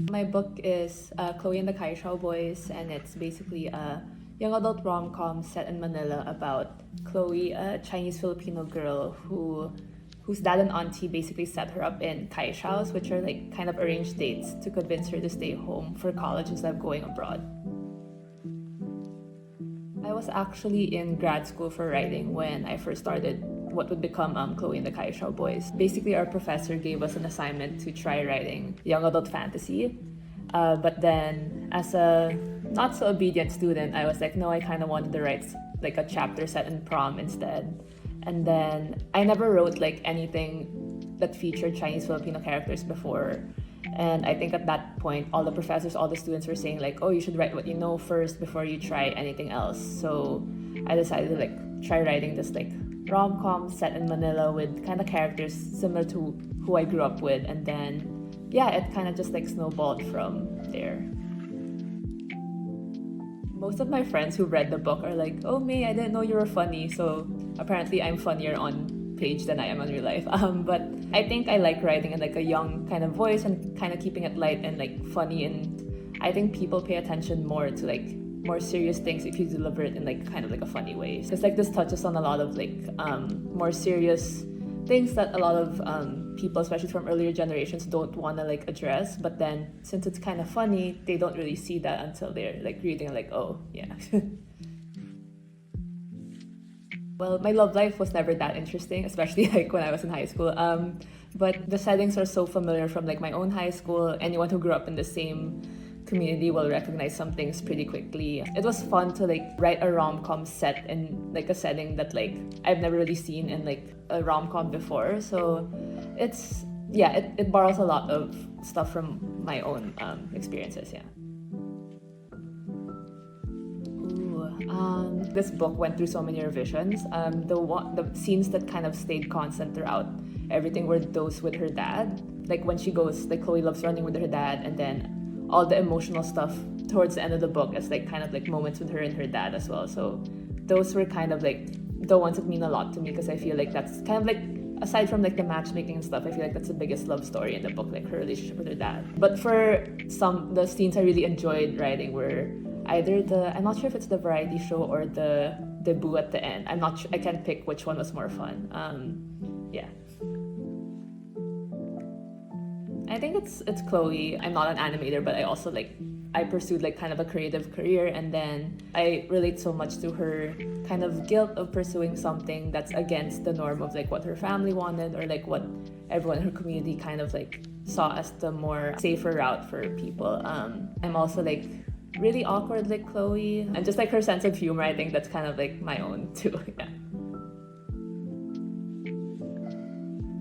My book is Chloe and the Kaishao Boys, and it's basically a young adult rom-com set in Manila about Chloe, a Chinese Filipino girl whose dad and auntie basically set her up in Kaishaos, which are like kind of arranged dates to convince her to stay home for college instead of going abroad. I was actually in grad school for writing when I first started what would become Chloe and the Kaishao Boys. Basically, our professor gave us an assignment to try writing young adult fantasy. But then, as a not so obedient student, I was like, no, I kind of wanted to write like a chapter set in prom instead. And then I never wrote like anything that featured Chinese Filipino characters before. And I think at that point, all the professors, all the students were saying like, oh, you should write what you know first before you try anything else. So I decided to like try writing this like rom-com set in Manila with kind of characters similar to who I grew up with. And then, yeah, it kind of just like snowballed from there. Most of my friends who read the book are like, oh, May, I didn't know you were funny. So apparently I'm funnier on page than I am on real life. But I think I like writing in like a young kind of voice and kind of keeping it light and like funny. And I think people pay attention more to like more serious things if you deliver it in like kind of like a funny way. So it's like this touches on a lot of like more serious things that a lot of people, especially from earlier generations, don't want to like address. But then since it's kind of funny, they don't really see that until they're like reading like, oh yeah. Well, my love life was never that interesting, especially like when I was in high school. But the settings are so familiar from like my own high school. Anyone who grew up in the same community will recognize some things pretty quickly. It was fun to like write a rom-com set in like a setting that like I've never really seen in like a rom-com before. So it's, yeah, it borrows a lot of stuff from my own experiences, yeah. This book went through so many revisions. The scenes that kind of stayed constant throughout everything were those with her dad. Like when she goes, like Chloe loves running with her dad, and then all the emotional stuff towards the end of the book is like kind of like moments with her and her dad as well. So those were kind of like the ones that mean a lot to me, because I feel like that's kind of like, aside from like the matchmaking and stuff, I feel like that's the biggest love story in the book, like her relationship with her dad. But for the scenes I really enjoyed writing were either I'm not sure if it's the variety show or the debut at the end. I'm not sure, I can't pick which one was more fun. Yeah. I think it's Chloe. I'm not an animator, but I also I pursued like kind of a creative career, and then I relate so much to her kind of guilt of pursuing something that's against the norm of like what her family wanted, or like what everyone in her community kind of like saw as the more safer route for people. I'm also like really awkward like Chloe, and just like her sense of humor, I think that's kind of like my own too. Yeah.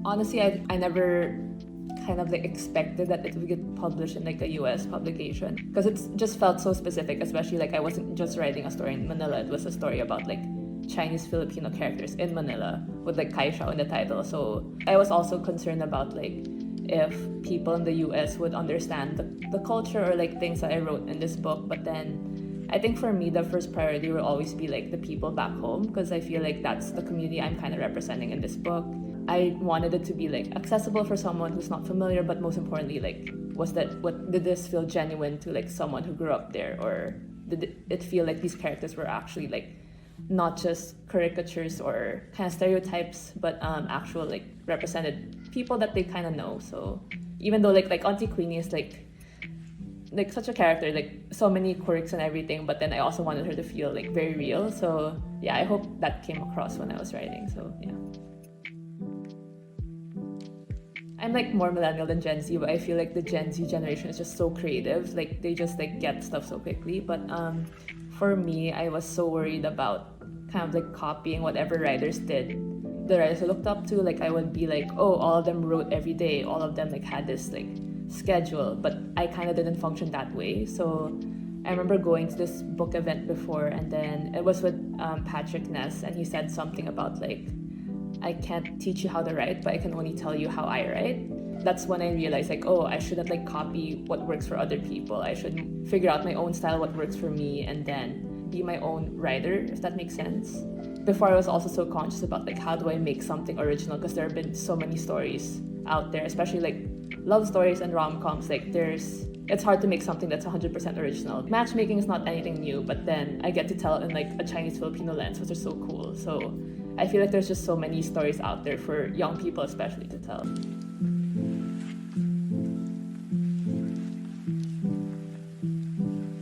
Honestly, I never kind of like expected that it would get published in like a US publication, because it's just felt so specific, especially like I wasn't just writing a story in Manila, it was a story about like Chinese Filipino characters in Manila with like Kaishao in the title. So I was also concerned about like if people in the US would understand the culture or like things that I wrote in this book. But then I think for me the first priority will always be like the people back home, because I feel like that's the community I'm kind of representing in this book. I wanted it to be like accessible for someone who's not familiar, but most importantly, like did this feel genuine to like someone who grew up there, or did it feel like these characters were actually like not just caricatures or kind of stereotypes, but actual like represented people that they kind of know. So even though like Auntie Queenie is like such a character, like so many quirks and everything, but then I also wanted her to feel like very real. So yeah, I hope that came across when I was writing. So yeah. I'm like more millennial than Gen Z, but I feel like the Gen Z generation is just so creative. Like they just like get stuff so quickly. But for me, I was so worried about kind of like copying whatever writers did. The writers I looked up to, like I would be like, oh, all of them wrote every day. All of them like had this like schedule, but I kind of didn't function that way. So I remember going to this book event before, and then it was with Patrick Ness, and he said something about like, I can't teach you how to write, but I can only tell you how I write. That's when I realized like, oh, I shouldn't like copy what works for other people. I should figure out my own style, what works for me, and then be my own writer, if that makes sense. Before, I was also so conscious about like, how do I make something original, because there have been so many stories out there, especially like love stories and rom-coms, like it's hard to make something that's 100% original. Matchmaking is not anything new, but then I get to tell it in like a Chinese-Filipino lens, which is so cool. So I feel like there's just so many stories out there for young people especially to tell.